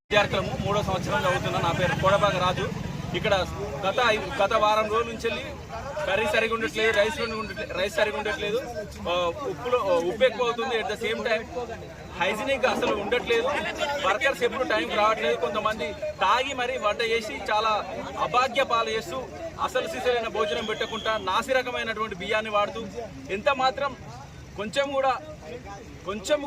విద్యార్థులము 3వ సంవత్సరం చదువుతున్నా. నా పేరు కోడబాగ రాజు. ఇక్కడ గత వారం రోజుల నుంచి కర్రీ సరిగా ఉండట్లేదు, రైస్ సరిగా ఉండట్లేదు, ఉప్పు ఎక్కువ అవుతుంది. At the same time hygienic అసలు ఉండట్లేదు. వర్కర్స్ ఎప్పుడు టైంకి రావట్లేదు. కొంతమంది తాగి మరీ వంట చేసి చాలా అభాగ్య పాలు చేస్తూ అసలు సిసలైన భోజనం పెట్టకుండా నాసి రకమైనటువంటి బియ్యాన్ని వాడుతూ ఎంత మాత్రం కొంచెం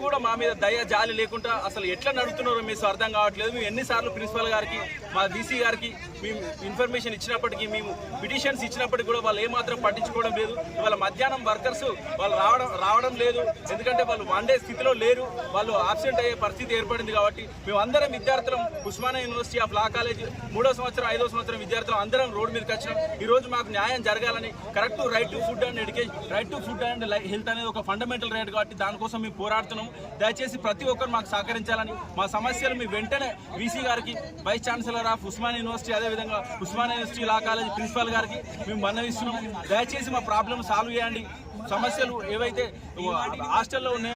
కూడా మా మీద దయ జాలి లేకుండా అసలు ఎట్లా నడుపుతున్నారో మీకు అర్థం కావట్లేదు. మేము ఎన్నిసార్లు ప్రిన్సిపల్ గారికి, మా డీసీ గారికి మేము ఇన్ఫర్మేషన్ ఇచ్చినప్పటికీ, మేము పిటిషన్స్ ఇచ్చినప్పటికీ కూడా వాళ్ళు ఏమాత్రం పట్టించుకోవడం లేదు. ఇవాళ మధ్యాహ్నం వర్కర్స్ వాళ్ళు రావడం లేదు. ఎందుకంటే వాళ్ళు వండే స్థితిలో లేరు. వాళ్ళు ఆబ్సెంట్ అయ్యే పరిస్థితి ఏర్పడింది. కాబట్టి మేమందరం విద్యార్థులం Osmania university of law college 3వ సంవత్సరం 5వ సంవత్సరం విద్యార్థులు అందరం రోడ్డు మీదకి వచ్చినాం. ఈరోజు మాకు న్యాయం జరగాలని, correct right to food and education, right to food and health అనేది ఒక ఫండమెంటల్ రైట్. కాబట్టి దానికోసం మేము పోరాడుతున్నాం. దయచేసి ప్రతి ఒక్కరు మాకు సహకరించాలని, మా సమస్యలు మీ వెంటనే వీసీ గారికి, vice chancellor of Osmania university, అదేవిధంగా Osmania university law college principal గారికి మేము మన్నవిస్తున్నాం. దయచేసి మా ప్రాబ్లమ్ సాల్వ్ చేయండి. సమస్యలు ఏవైతే హాస్టల్లో ఉన్నాయో